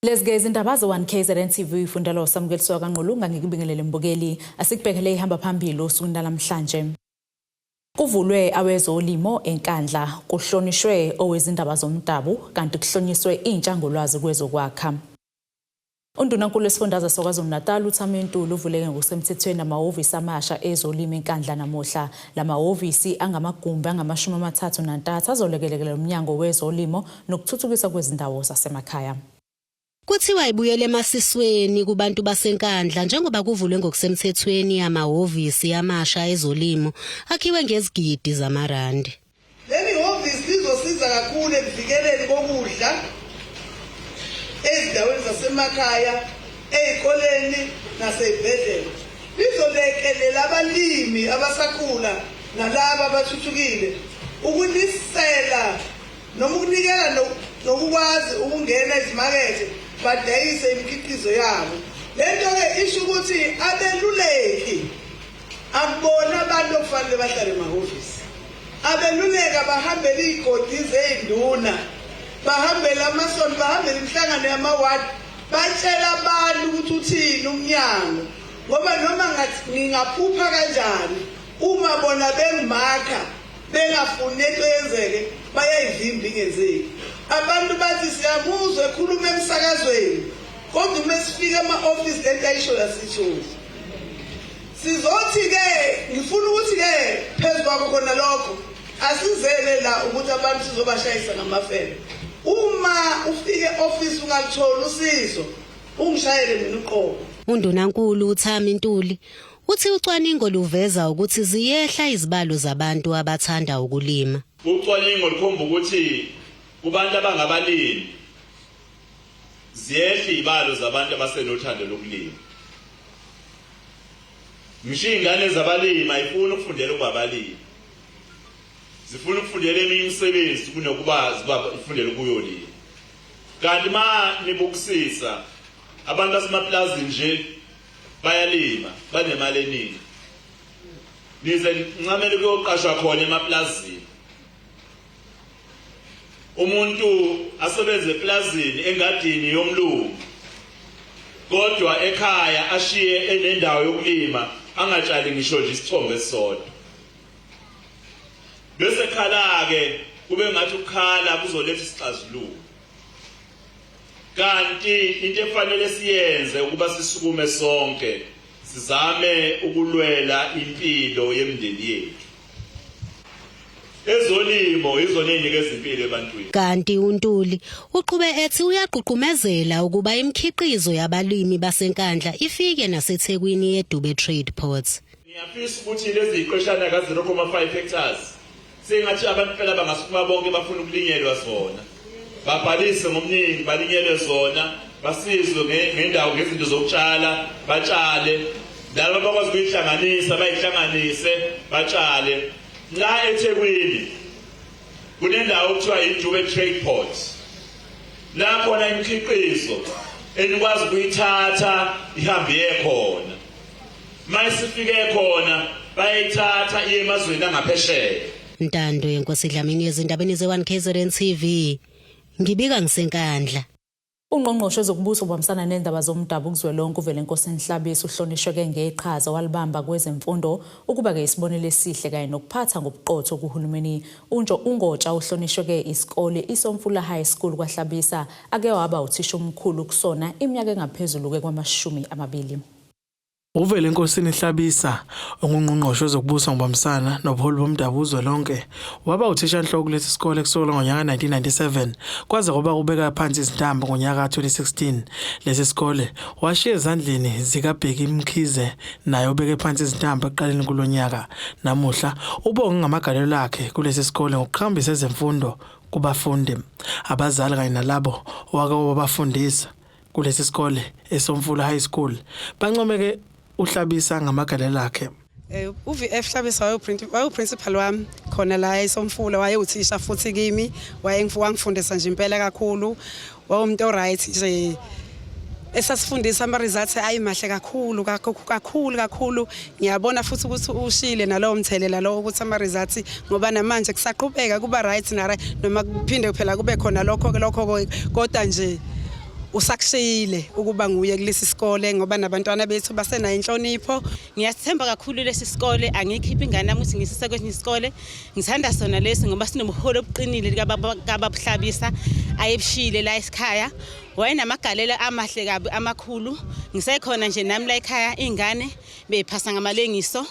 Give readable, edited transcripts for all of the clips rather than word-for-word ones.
Lesgezi indaba zo-1 KZN TV ifundela uSamukeliso kaNqulunga ngikubingelele mbukeli asikubhekele ihamba phambili osukwini namhlanje. Kuvulwe awezolimo eNkandla kuhlonishwe owezindaba zomdabu kanti kuhlonyiswe intsha ngolwazi kwezokwakha. Undunankulu wesifundazwe saKwaZulu-Natal uThami Ntuli uvuleke ngokusemthethweni amahhovisi amasha ezolimo eNkandla namuhla. Lamahhovisi angamagumbi angama-33 azolekelela umnyango wezolimo nokuthuthukiswa kwezindawo zasemakhaya. Kuthiwa ibuyele emasisweni kubantu baseNkandla njengoba kuvulwe ngokusemthethweni amahhovisi amasha ezolimo akhiwe ngezigidi zamarandi. Leli hhovisi lizosiza kakhulu ekuvikeleni kokudla ezindaweni zasemakhaya, ezikoleni nasezibhedlela. Lizolekelela abalimi abasakhula nalabo abathuthukile ukunisela noma ukunikela nokukwazi ukungena ezimakethe badayise imikhiqizo yabo. Lento ke isho ukuthi abeluleki akubona abantu okufanele bahlale emahhovisi. Abeluleka bahambele izigodi zezinduna, bahambele amasonto, bahambele imihlangano yamawadi, batshela abantu ukuthi uthini umnyango. Ngoba noma ngathi ngingaphupha kanjani uma bona bengimakha bengafuni into yenzeke bayayivimba ingenzeki. Abantu bathi siyamuzwa ekhuluma emsakazweni kodwa uma sifika ama-office lento ayisho yasithuza. Sizothi ke ngifuna ukuthi ke phezu kwakho khona lokho asizele la ukuthi abantu sizobashayisa ngamafele. Uma ufike e-office ungaluthola usizo ungishayele mina uqobo. Undunankulu uThami Ntuli uthi ucwaningo luveza ukuthi ziyehla izibalo zabantu abathanda ukulima. Ucwaningo lukhomba ukuthi kubantu abangabalimi ziyehla izibalo zabantu abasenothando lokulima. Ngisho ingane zabalimi ayifuni ukufundela ukuba abalimi. Zifuna ukufundela eminye imisebenzi kunokuba ifundele ukuyolima. Kanti nibukusisa abantu basemaplazini nje bayalima banemali eningi. Nize ncamele kuyoqashwa khona emaplazini. Umuntu asebenze eplazini engadini yomlungu kodwa ekhaya ashiye enendawo yokulima angatshali ngisho nje isithombe esisodwa. Bese khala ke kube ngathi ukukhala kuzoletha isixazululo. Kanti into efanele siyenze ukuba sisukume sonke sizame ukulwela impilo yemndeni yethu. Ezolimo izona ezinikeza impilo ebantwini. Kanti uNtuli uqhube ethi uyaqhuqhumezela ukuba imikhiqizo yabalimi baseNkandla ifike naseThekwini yeDube Trade Port. Ngiyafisa ukuthi lezi iqeshana ka 0.5 hectares sengathi abantu phela bangasukuma bonke bafuna ukulinyelwa zona. Babhalise ngomningi balinyelwe zona, basizwe ngendawo ngezinto zokutshala, batshale. Labo bakwazi ukuyihlanganisa, bayihlanganise, batshale. La eThekwini kunendawo okuthiwa iDube Trade Port. La khona imikhiqizo enikwazi ukuyithatha ihambe khona. Mayisifike khona bayithatha iye emazweni angaphesheya. Ntando yenkosi Dlamini ezindabeni ze1 KZN TV. Ngibika ngiseNkandla. Ungqongqoshe zokubusa ubambisana nendaba zomdabu kuzwelonke uvele Nkosini Hlabisa uhlonishwe ngeqhaza walibamba kwezemfundo ukuba ke isibonelo esihle kanye nokuphatha ngobuqotho kuhulumeni. Ungotsha uhlonishwe isikole iSomfula High School kwaHlabisa ake waba uthisha omkhulu kusona iminyaka engaphezulu kwama-20. Uvele Nkosini Hlabisa ongqongqoshe zokubusa ngobambisana nobuholi bomdabu uzwelonke waba uthishanhloko kulesi sikole kusukela ngonyaka 1997 kwaze kuba kubeka phansi izintambo ngonyaka 2016. Lesi sikole washiya ezandleni zikaBheki Mkhize naye ubeke phansi izintambo eqaleni kulonyaka. Namuhla ubonga ngamagalelo akhe kulesi sikole ngokuqhambisa ezemfundo kubafundi, abazali kanye nalabo owake wabafundisa kulesi sikole eSomfula High School. Bancomeke uHlabisa ngamagalelo akhe. UVF Hlabisa wayeprincipal wami khona la eSomfula, wayewuthisha futhi kimi, wangifundisa nje impela kakhulu. Wawumuntu oright nje esasifundisa ama results ayimahle kakhulu. Ngiyabona futhi ukuthi ushile nalowo mthelela lo ukuthi ama results ngoba namanje kusaqhubeka kuba right noma kuphinde kuphela kube khona lokho kodwa nje usakushiyile ukuba nguye kulesi sikole ngoba nabantwana bethu basenayo inhlonipho. Ngiyasithemba kakhulu lesi sikole, angikhiphi ingane nami ukuthi ngisise kwesinye isikole. Ngithanda sona lesi ngoba sinomholo obuqinile kaBabuhlabisa ayebushile la ekhaya. Wayenamagalelo amahle kabi amakhulu. Ngisekhona nje nami la ekhaya ingane bephasa ngamalengiso.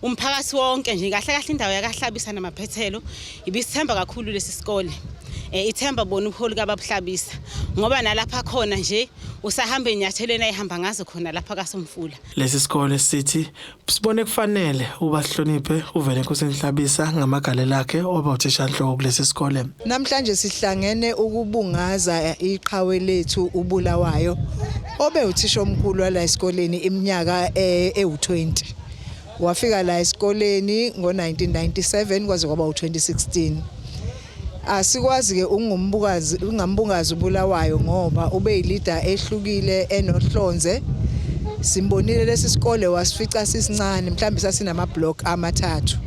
Umphakathi wonke nje kahle kahle indawo yakaHlabisa namaphethelo ibisithemba kakhulu lesi sikole. Ithemba bona ubuholi kaBabuhlabisa ngoba nalapha khona nje usahamba enyathelweni ayihamba ngazo khona lapha kaSomfula. Lesi sikole sithi sibone kufanele uba sihloniphe uvele Nkosini Hlabisa ngamagalelo akhe oba uthishanhloko kulesi sikole. Namhlanje sihlangene ukubungaza iqhawe lethu uBulawayo obe uthisha omkhulu la esikoleni iminyaka e20. Wafika la esikoleni ngo1997 kwaze kwaba u2016. Asikwazi ke ungambungazi uBulawayo ngoba ube yileader ehlukile enohlonze. Simbonile lesi sikole wasifica sisincane mhlawumbe sasinama block amathathu.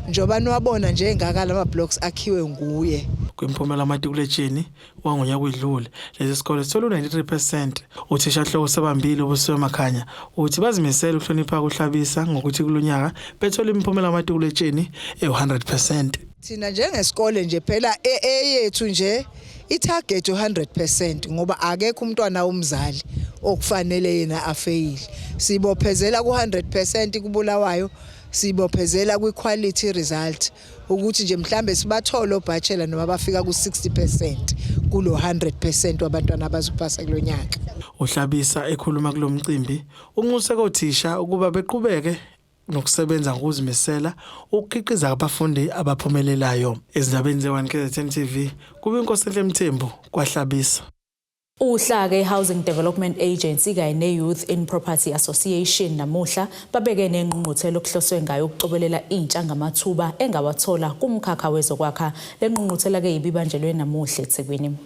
Njoba niwabona nje engaka lama blocks akhiwe nguye. Kwimphumela amatikuletsheni wangonyaka wedlule lesi sikole sithola 93%. Uthishanhloko sebambile ubusiwe Makhanya uthi bazimisela ukuhlonipha kuHlabisa ngokuthi kulonyaka bethola imphumela amatikuletsheni e100%. Thina njengesikole nje phela yethu nje itarget 100% ngoba akekho umntwana umzali okufanele yena afeyile. Sibophezela ku100% kuBulawayo, sibophezela kwiquality result ukuthi nje mhlambe sibathola obachelor noma bafika ku60% kulo 100% wabantwana abazophasa kulonyaka. uHlabisa ekhuluma kulomcimbi unxuse kothisha ukuba beqhubeke nokusebenza ngokuzimisela ukukhiqiza abafundi abaphumelelayo. Ezindabeni ze1 KZN TV kube Nkosini Mthembu kwaHlabisa. Uhlaka Housing Development Agency kanye ne-Youth in Property Association namuhla babeke nengqungquthela okuhloswe ngayo ukucobelela intsha ngamathuba engawathola kumkhakha wezokwakha. Le ngqungquthela ke ibibanjelwe namuhla eThekwini.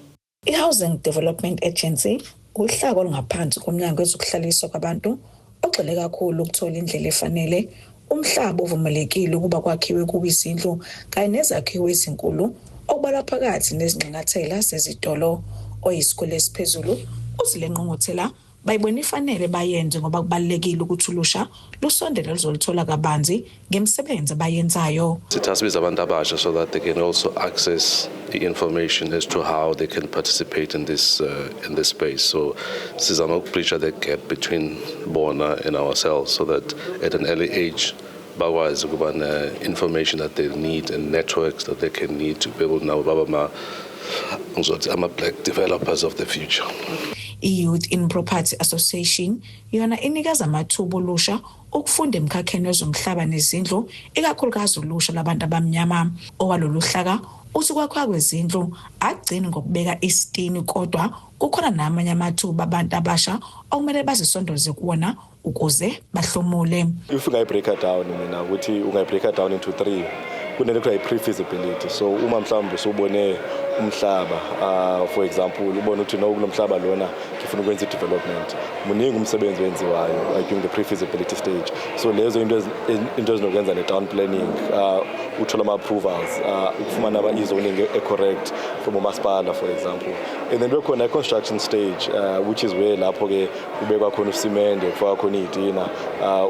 I-Housing Development Agency uhlaka olungaphansi komnyango wezokuhlaliswa kwabantu ogxile kakhulu ukuthola indlela efanele umhlaba ovumelekile ukuba kwakhiwe kuba izindlu kanye nezakhiwo ezinkulu okubala phakathi nezingqingathela sezitolo oyisikole esiphezulu. Uzile ngqungquthela bayibona ifanele bayenze ngoba kubalekile ukuthi ulusha lusondele luzolithola kabanzi ngemisebenzi abayenzayo. Sithasibiza abantu abasha so that they can also access the information as to how they can participate in this space. So sizama ukubridge the gap between bona and ourselves so that at an early age bakwazi ukuba information that they need and networks that they can need to be able now I'm a black developers of the future. I-Youth in Property Association yona inikaza amathuba olusha ukufunda emkhakheni wezomhlaba nezindlu ikakhulukazi ulusha labantu abamnyama. Owalolu hlaka uthi kwakhwa kwezindlu agcina ngokubeka isitini kodwa kukhona namanye amathuba abantu abasha okumele bazisondoze kuwona ukuze bahlomule. If ungayibreak down mina ukuthi ungayibreak down into 3 kunento kuthiwa i-pre-feasibility. So uma mhlawumbe sobone umhlaba for example ubona ukuthi no kulomhlaba lona ngifuna ukwenza i-development muningi umsebenzi wenziwayo during the pre-feasibility stage. So lezo into ezinokwenza ne-town planning uthola ama-approvals ukufumana i-zoning e-correct from umasipala for example. And then bekhona i-construction stage which is where lapho ke kubekwa khona usimende kufakwa khona iyitina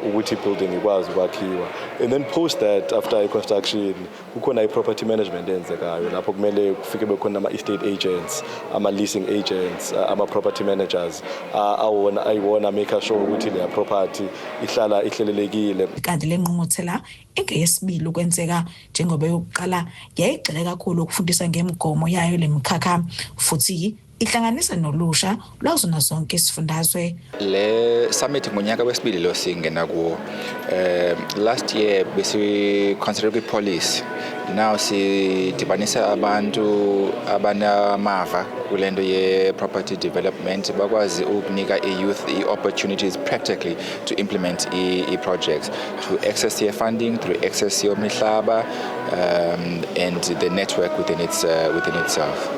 ukuthi i-building ikwazi ukwakhiwa. And then post that after i-construction kukhona i-property management enzekayo lapho kumele kufike bekhona ama-estate agents, ama-leasing agents, ama-property managers ayiwona make sure ukuthi leya property ihlala ihlelelekile. Kanti le ngqungquthela ingeyesibili ukwenzeka njengoba yokuqala yayigxile kakhulu ukufundisa ngemigomo yayo lemkhakha futhi ihlanganisa nolusha lwazona zonke isifundazwe. Le summit ngonyaka wesibili lo singena kuwo. Last year bese consider police. Now sidibanisa abantu abanamava kulendo ye property development bakwazi ukunika youth opportunities practically to implement projects to access their funding through access yomihlaba and the network within itself.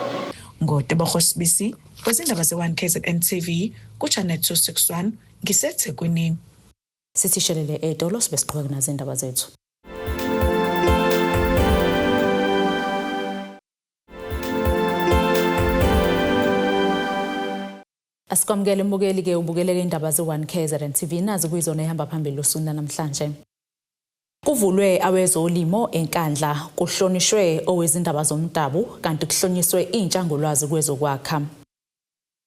Ngotebogo Sibisi kwezindaba ze1 KZN TV ku channel 261 ngiseThekwini. Sithishelele eDolo sibesiqhubeka nazindaba zethu. Asikwamukele mbukeli ke ubukeleke indaba ze1 KZN TV nazi kuyizona ehamba phambili usunda namhlanje. Kuvulwe awezolimo enkandla kuhlonishwe owezindaba zomdabu kanti kuhlonyiswe intsha ngolwazi kwezokwakha.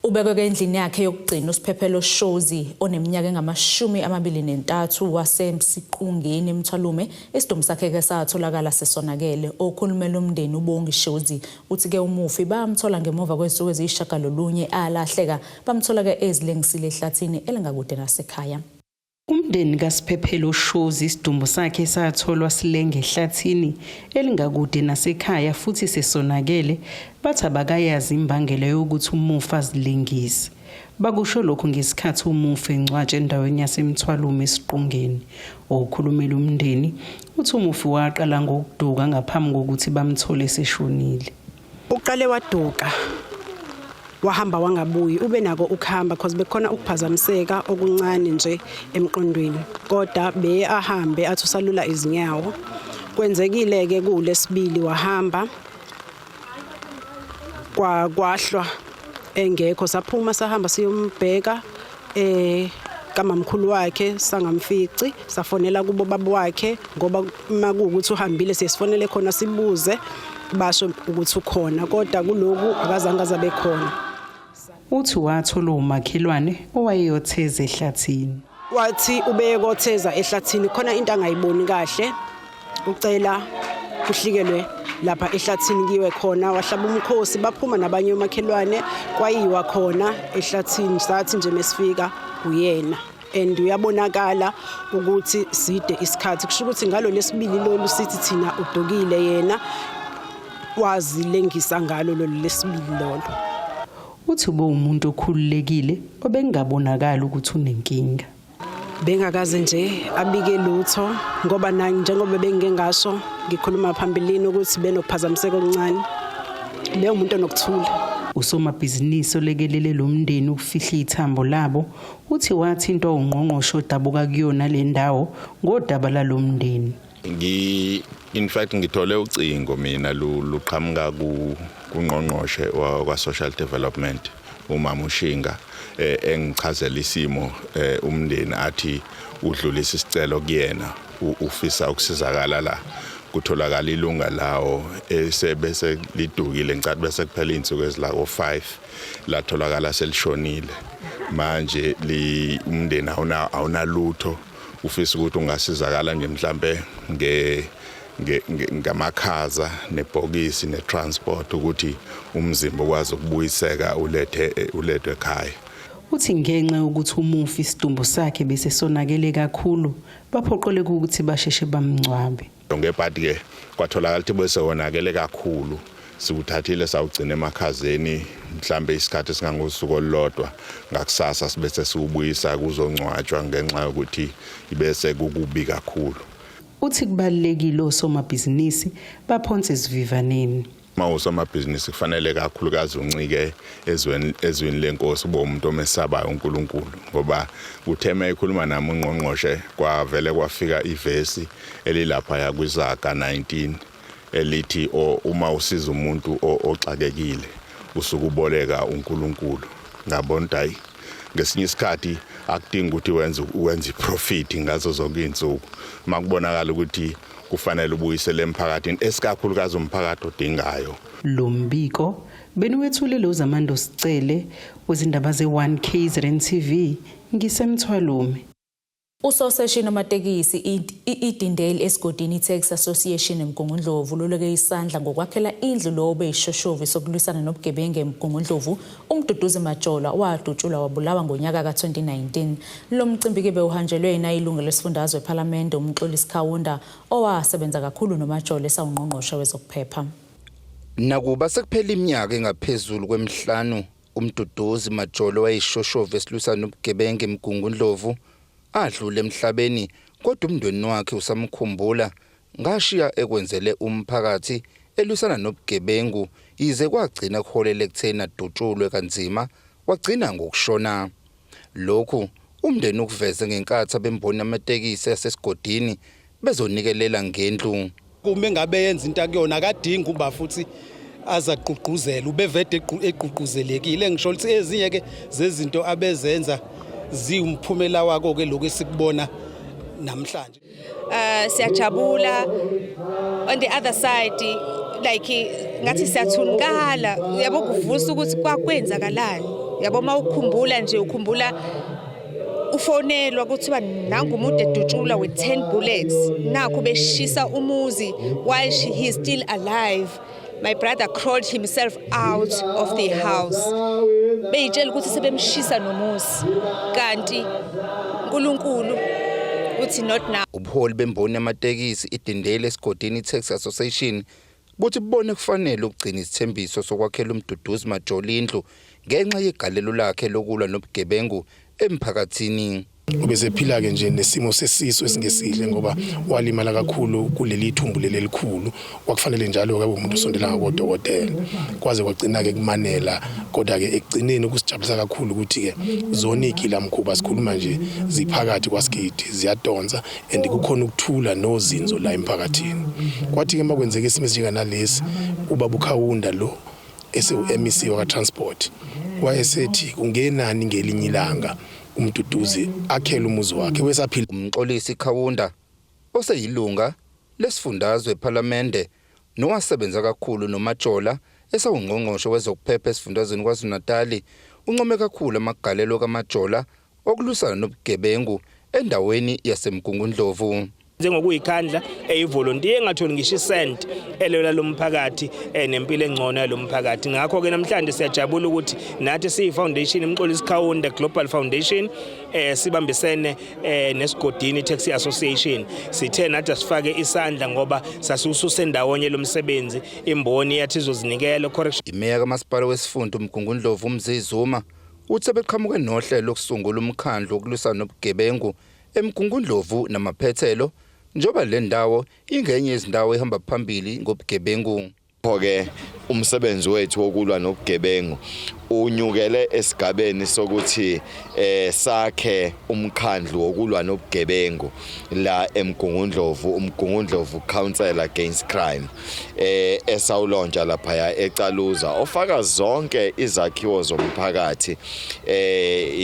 Ubekwe endlini yakhe yokugcina uSiphephelo Shozi oneminyaka engama-23 wasemsiqungeni eMthwalume isidumbu sakhe ke satholakala sesonakele. Okhulumela umndeni uBongi Shozi uthi ke umufi bamthola ngemuva kwezinsuku eziyishagalolunye alahleka bamthola ke ezilengisile ehlathini elingakude nasekhaya. Umndeni kaSiphephelo Shozi isidumbu sakhe satholwa silenge ehlathini elingakude nasekhaya futhi sesonakele bathi abakayazi imbangela yokuthi umufi azilengise. Bakusho lokho ngesikhathi umufi encwatshe endaweni yaseMthwalume esiqungeni. Okhulumela umndeni uthi umufi waqala ngokuduka ngaphambi kokuthi bamthole seshonile. Uqale waduka wahamba wangabuyi ube nako ukuhamba because bekhona ukuphazamiseka okuncane nje emqondweni kodwa be ahambe athi usalula izinyawo kwenzekile ke kulesibili wahamba kwahlwa engekho saphuma sahamba siyombheka kamamkhulu wakhe sangamfici safonela kubo baba wakhe ngoba makuukuthi uhambile sesifonele khona sibuze basho ukuthi ukhona kodwa kuloku akazange azabe khona. Uthi wathola umakhelwane owayeyotheza ehlathini. Wathi ubeyekotheza ehlathini khona into angayiboni kahle ucela kuhlikelwe lapha ehlathini kiwe khona wahlaba umkhosi baphuma nabanye omakhelwane kwayiwa khona ehlathini sathi nje mesifika uyena and uyabonakala ukuthi side isikhathi kusho ukuthi ngalo lesibili lolu sithi thina udokile yena wazilengisa ngalo lolu lesibili lolu. Uthi ube umuntu okhululekile obengabonakala ukuthi unenkinga. Bengakaze nje abike lutho ngoba njengoba bengengasho ngikhuluma phambilini ukuthi benokuphazamiseka okuncane leyo umuntu onokuthula. Usomabhizinisi olekelele lo mndeni ukufihla ithambo labo uthi wathintwa ungqongqosho odabuka kuyona le ndawo ngodaba lalo mndeni. In fact ngithole ucingo mina luqhamuka kungqongqoshe wa social development umama uShinga engichazela isimo umndeni athi udlulisa isicelo kuyena ufisa ukusizakala la kutholakala ilunga lawo esebese lidukile ngicathi bese kuphela insuku ezilako 5 latholakala selishonile manje umndeni awunalutho ufisa ukuthi ungasizakala nje mhlambe ngamakhaza nebhokisi netransport ukuthi umzimba ukwazi ukubuyiseka ulethwe ekhaya. Uthi ngenxa ukuthi umufi isidumbu sakhe bese sonakele kakhulu baphoqeleka ukuthi basheshe bamncwabe. Ngebhadi ke kwatholakala ukuthi bese wonakele kakhulu sikuthathile sawugcina emakhazeni mhlambe isikhathi singangosuku olulodwa ngakusasa sibese siubuyisa kuzoncwatshwa ngenxa yokuthi ibese kukubi kakhulu. Uthi kubalekile osomabhizinisi baphonse isivivaneni. Mawusomabhizinisi kufanele kakhulukazi uncike ezweni lenkosi bo umuntu omesabayo uNkulunkulu ngoba utheme ekhuluma nami ungqongqoshe kwavele kwafika ivesi elilapha yakwizaga 19 elithi uma usiza umuntu oxakekile usukuboleka uNkulunkulu ngabona hayi ngesinye isikhathi akudingi ukuthi wenze profit ngazo zonke izinsuku makubonakala ukuthi kufanele ubuyisele emphakathini esikakhulukazi umphakathi odingayo. Lo mbiko beniwethulele uZamando Sicele wezindaba ze1 KZN TV ngisemthwalume. Usoseshini amatekisi iDindale esigodini Taxi Association eMgungundlovu loleke isandla ngokwakhela indlu lo obeyishoshovu sokulwisana nobugebengu eMgungundlovu. Umduduzi Majola wadutshulwa wabulawa ngonyaka ka2019. Lo mcimbi ke bewuhanjelwe inayilungu lesifundazwe eParliament umXolisi Khawunda owasebenza kakhulu noMajola esawungqongqoshe wezokuphepha. Nakuba sekuphela iminyaka engaphezulu kwemihlanu umduduzi Majola wayishoshovu esilwisana nobugebengu eMgungundlovu adlule emhlabeni kodwa umndeni wakhe usamkhumbula ngashiya ekwenzele umphakathi elwisana nobugebengu ize kwagcina kuholele ekutheni adutshulwe kanzima wagcina ngokushona. Lokhu umndeni ukuveze ngenkathi abemboni amatekisi asesigodini bezonikelela ngendlu. Kumbe ngabe yenza into akuyona akadingi kuba futhi azaqhuquzela ubevede eqhuquzelekile ngisho ukuthi ezinye ke zezinto abezenza ziwumphumela wako ke lokho esikubona namhlanje. Siyajabula on the other side like ngathi siyathunukala yabo kuvusa ukuthi kwakwenzakalani yabo mawukhumbula nje ukhumbula ufonelwa kuthiwa nangu umuntu edutshula with 10 bullets nakho beshisa umuzi while he is still alive. My brother crawled himself out of the house. Beyitshela ukuthi sebemshisa nomuzi kanti uNkulunkulu uthi not now. Ubuholi bemboni yamatekisi idindele esigodini Taxi Association buthi bubone kufanele ukugcina isithembiso sokwakhela uMduduzi Majoli indlu ngenxa yegalelo lakhe lokulwa nobugebengu emphakathini. Ubesephila ke nje nesimo sesiso esingesihle ngoba walimala kakhulu kuleli thumbu lelikhulu wakufanele njalo ke umuntu osondela ngodokotela kwaze kwagcina ke kumanela kodwa ke ekugcineni kusijabulisa kakhulu ukuthi ke zona igila mkhuba sikhuluma nje ziphakathi kwasigidi ziyadonsa and kukhona ukuthula nozinzo la emphakathini. Kwathi ke makwenzeka isimo esinjengalesi ubaba ukhawunda lo ese-MEC wa transport wayesethi kungenani ngelinye ilanga uMduduzi akhela umuzi wakhe wesaphila. Umxolisi Khawunda oseyilunga lesifundazwe eParliamente nowasebenza kakhulu noMajola esawungqongqoshe wezokuphepha esifundazweni KwaZulu-Natal uncome kakhulu amagalelo kaMajola okulwisana nobugebengu endaweni yaseMgungundlovu. Njengokuyikhandla eyivolunteer engatholi ngisho isent elela lomphakathi nempilo engcono yalomphakathi. Ngakho ke namhlanje siyajabula ukuthi nathi siyifoundation Umxolisi Khawunda Global Foundation sibambisene nesigodini Taxi Association sithe nathi asifake isandla ngoba sasususa ndawonye lomsebenzi imboni yathi izozinikela correction. Imeya kaMasipala wesifunda uMgungundlovu Mzizuma uthi beqhamuke nohlelo lokusungula umkhandlu okulwisana nobugebengu eMgungundlovu namaphethelo njoba le ndawo ingenye yezindawo ehamba phambili ngobugebengu. Ke umsebenzi wethu wokulwa nobugebengu unyukele esigabeni sokuthi sakhe umkhandlu wokulwa nobugebengu la eMgungundlovu uMgungundlovu Council Against Crime esawulontsha lapha eCaluza ofaka zonke izakhiwo zomphakathi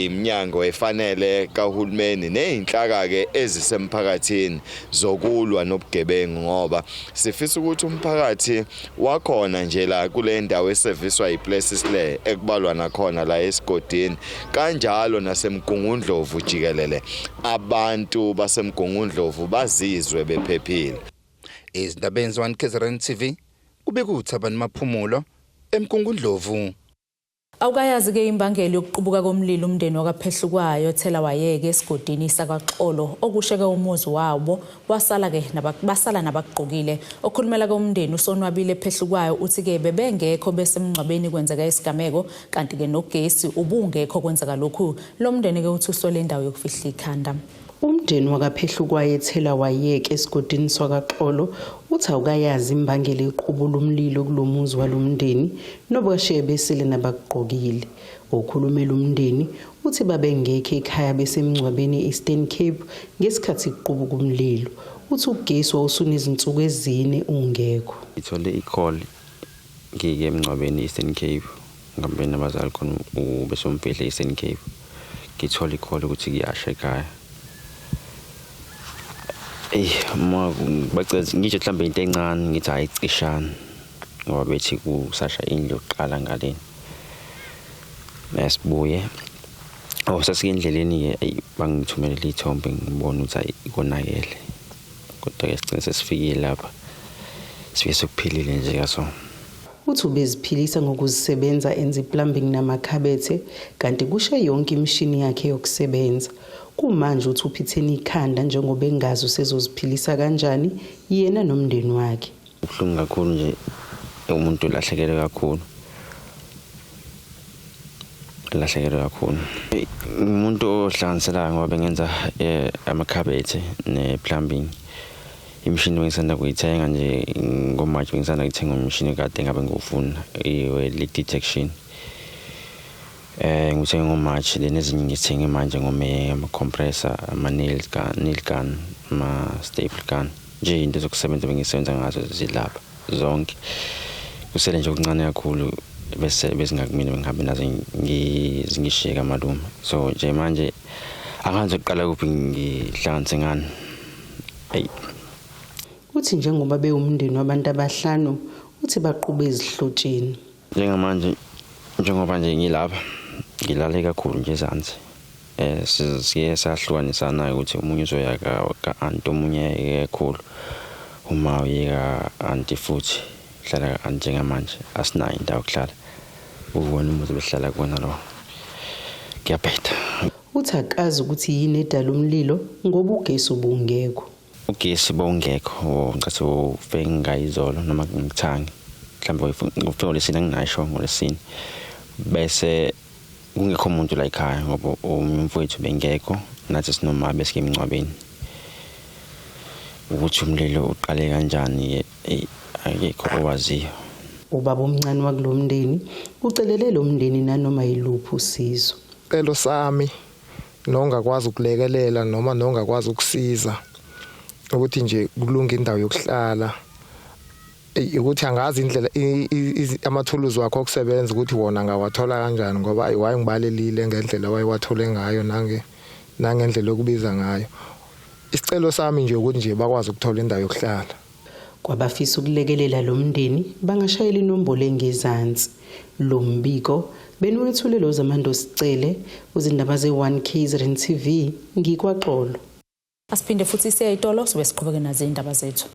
iminyango efanele kahulumeni nezinhlaka ke ezisemphakathini zokulwa nobugebengu ngoba sifisa ukuthi umphakathi wakhona nje la kule ndawo eserviswa iplaces le ekubalwa nakhona la esigodini kanjalo naseMgungundlovu jikelele abantu baseMgungundlovu bazizwe bephephile. Izindabeni zwan KZN TV kube kuThabani Maphumulo eMgungundlovu. Awukayazi ke imbangelo yokuqubuka komlilo umndeni wakaphehlukwayo thela wayeke esigodini sakwaXolo okusheke umuzi wabo wasala ke basala nabaqokile okhulumela ke umndeni usonwabile Phehlukwayo uthi ke bebengekho besemngcwabeni kwenzeka isigameko kanti ke nogesi ubungekho kwenzeka lokhu lo mndeni ke uthi usole indawo yokufihla ikhanda. Umndeni wakaphehlukwayo ethela wayeke esigodini sakwaXolo uthi awukayazi imbangelo yokuqubula umlilo kulomuzi walomndeni nobashiye besele nabaqokile. Okhulumela umndeni uthi babengekho ekhaya besemngcwabeni eEastern Cape ngesikhathi kuqubuka umlilo. Uthi ugesi wawusuna izinsuku ezine ungekho. Ithole i-call ngike emngcwabeni eEastern Cape ngambeni nabazali khona ubesomfihla eEastern Cape. Ngithola i-call ukuthi kuyasha ekhaya. Bacela ngisho mhlambe into encane ngithi ayicishana ngoba bethi kusasha indlu yokuqala ngaleni. Nasibuye sasiyendleleni ke bangithumelela ithombe ngibona ukuthi ikonakele. Kodwa ke sigcine sesifikile lapha. Sibe sokuphilile nje kaso. Uthi ubeziphilisa ngokuzisebenza enza iplumbing namakhabethe kanti kushe yonke imishini yakhe yokusebenza. Kumanje uthi uphitheni ikhanda njengoba engazi usezoziphilisa kanjani yena nomndeni wakhe. Ubuhlungu kakhulu nje umuntu lahlekele kakhulu. Umuntu ohlanganisela ngoba bengenza amakhabethe neplumbing. Imishini bengisanda kuyithenga nje ngoMarch bengisanda kuyithenga imishini kade ngabe ngofuna i-leak detection. Ngithenga ngoMarch lenezinye ngithenga manje ngoMeyi ama-compressor ama-nail gun ama-staple gun nje into zokusebenza bengisebenza ngazo zilapha zonke kusele nje okuncane kakhulu bese ngakumina ngihambe nazo ngishiyeka amalume so nje manje angazi ukuqala kuphi ngihlanganise ngani hey uthi njengoba bewumndeni wabantu abahlanu uthi baqhube izihlotsheni njengoba nje ngilapha ngilale kakhulu nje ezansi siye sahlukanisana ukuthi umunye uzoya ka aunt omunye ekhulu uma uyeka auntie futhi hlala njengamanje asinayo indawo yokuhlala ubona umuntu behlala kona lo kuyaphetha uthi akazi ukuthi yini edala umlilo ngoba ugesi ubungekho ugesi bongekho ngathi ufike ngayizolo noma ngithangi mhlawumbe ufike olesine nginasho ngolesine bese kungekho umuntu la ekhaya ngoba umfowethu bengekho nathi sinoma bese emncwabeni ukuthi umlilo uqale kanjani akekho owaziyo ubaba omncane wakulomndeni ucelele lo mndeni nanoma yiluphi usizo celo sami nongakwazi ukulekelela noma nongakwazi ukusiza ukuthi nje kulunga indawo yokuhlala ukuthi angazi indlela amathuluzi wakho okusebenza ukuthi wona ngawathola kanjani ngoba wayengibalelile ngendlela wayewathole ngayo nangendlela yokubiza ngayo isicelo sami nje ukuthi nje bakwazi ukuthola indawo yokuhlala kwabafisa ukulekelela lo mndeni bangashayela inombolo engezansi lo mbiko benwethulelo zamando sicele uzindaba ze1 KZN TV ngikwaxolo asiphinde futhi siya itolo sobe siqhubeke nazo indaba zethu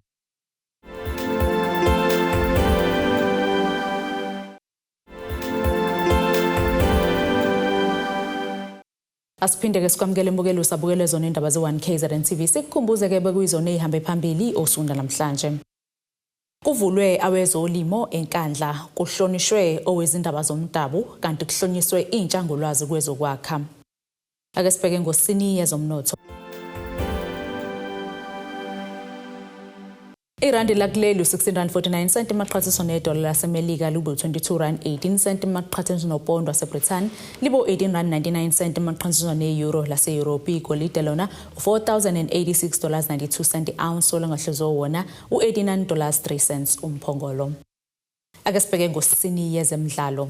Asiphinde ke sikwamukele imbukelo sabukele zona indaba ze1 KZN TV sikukhumbuze ke bekuyizona ehamba phambili osunda namhlanje Kuvulwe awezolimo enkandla kuhlonishwe owezindaba zomdabu kanti kuhlonyiswe intsha ngolwazi kwezokwakha Ake sibheke ngosini yezomnotho Irandi lakuleli 16.49 cent maqhathiso nedola lasemelika libo 22.18 cent maqhathiso nopondo waseBritain libo 18.99 cent maqhathiso neeuro laseEurope igolide lona $4,086.92 cent ounce olangahlezo wona u$89.03 cents umphongolo Ake sibheke ngosini yezemidlalo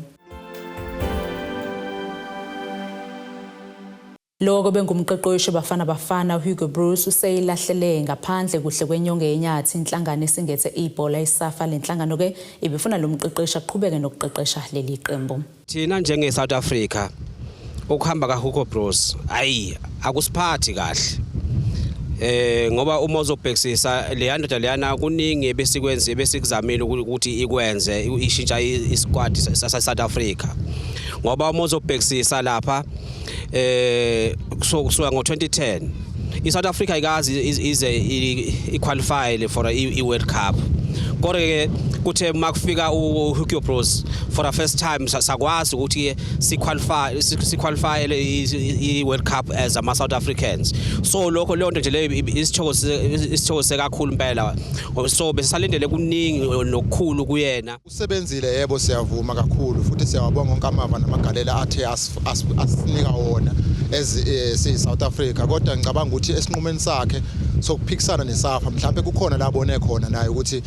Lokho bengumqeqeshi bafana Hugo Bruce useyilahlele ngaphandle kuhle kwenyonge yenyathi inhlangano esingethe ibhola isafa lenhlangano ke ibifuna lo mqeqeshi aqhubeke nokuqeqesha leli qembu Thina njenge South Africa ukuhamba kaHugo Bruce akusiphathi kahle ngoba uma uzobhekisisa le ndoda leyana kuningi besikwenze besikuzamile ukuthi ikwenze ishintsha isquad South Africa ngoba uma uzobhekisisa lapha kusuka ngo2010 iSouth Africa ikazi is qualified for a World Cup kodwa ke kuthe makufika uHugo Bruce for the first time sakwazi ukuthi siqualify i World Cup as ama South Africans so lokho leyo nto nje le isithokoze kakhulu impela so besalindele kuningi nokukhulu kuyena usebenzile yebo siyavuma kakhulu futhi siyawabonga onke amava namagalela athe asinika wona esi South Africa kodwa ngicabanga ukuthi esinqumeni sakhe sokuphikisana neSAFA mhlawumbe kukhona labone khona naye ukuthi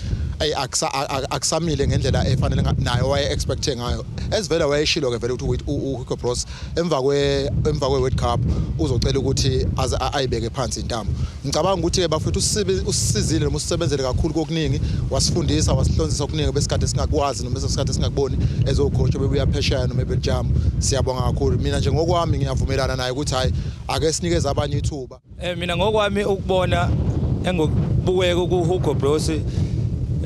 akusamile ngendlela efanele naye waye expecting ngayo esivela wayeshilo ke vele ukuthi uHugo Bruce emva kwe World Cup uzocela ukuthi ayibeke phansi intambo ngicabanga ukuthi bafethu usisizile noma usisebenzele kakhulu kokuningi wasifundisa wasihlonzisa okuningi besikade singakwazi noma besikade singakuboni ezocoach bebuya pheshaya noma bejamu siyabonga kakhulu mina nje ngokwami ngiyavumelana naye ukuthi hayi ake sinikeze abanye ithuba mina ngokwami ukubona engokubukeka kuHugo Bruce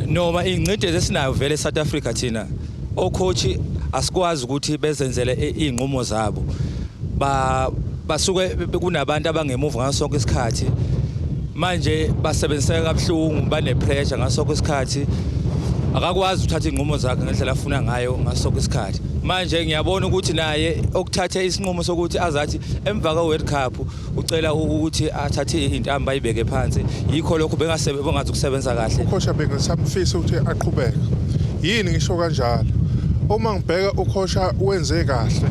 noma ingcindezi esinayo vele eSouth Africa thina ocoach asikwazi ukuthi bezenzele inqumo zabo basuke kunabantu abangemuva ngasonke isikhathi manje basebenziseka kabuhlungu bane pressure ngasonke isikhathi akakwazi ukuthatha inqumo zakhe ngendlela afuna ngayo ngasonke isikhathi manje ngiyabona ukuthi naye okuthatha isinqumo sokuthi azathi emva kweWorld Cup ucela ukuthi athathe intamba ayibeke phansi yikho lokho bengazi ukusebenza kahle ucoach bengisamfisa ukuthi aqhubeke yini ngisho kanjalo uma ngibheka ucoach wenze kahle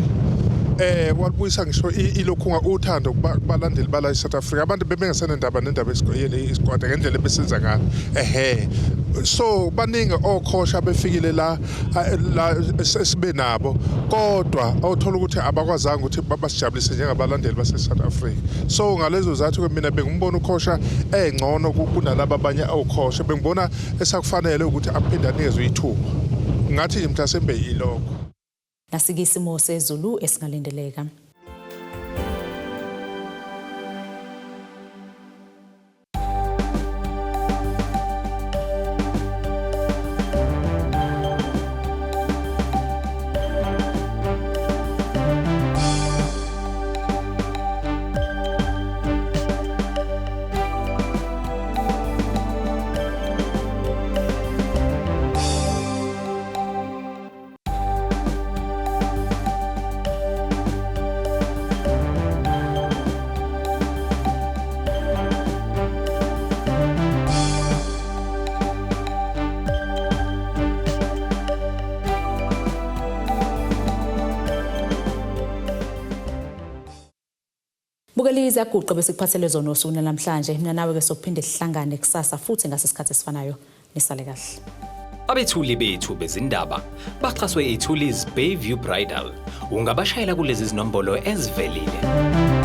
walibuyisa ngisho ilokhunga uthando kubalandeli bala eSouth Africa abantu bebengasena nendaba nendaba isikwade ngendlela besenza ngayo so baningi okhosha befikile la sibe nabo kodwa awuthola ukuthi abakwazanga ukuthi basijabulise njengabalandeli base South Africa. So ngalezo zathi ke mina bengimbona ukhosha engcono kunalabo abanye okhosha, bengibona esakufanele ukuthi aphinde anikezwe ithuba. Ngathi nje mhlasembe yilokho. Nasikisimo sezulu esingalindeleka. Bukelize aguqe besikuphathele zona usuku namhlanje. Mina nawe ke sokuphinde sihlangane kusasa futhi ngasesikhathi esifanayo. Nisale kahle. Abethuli bethu bezindaba baxhaswe iThulis Bayview Bridal. Ungabashayela kulezi zinombolo ezivelile.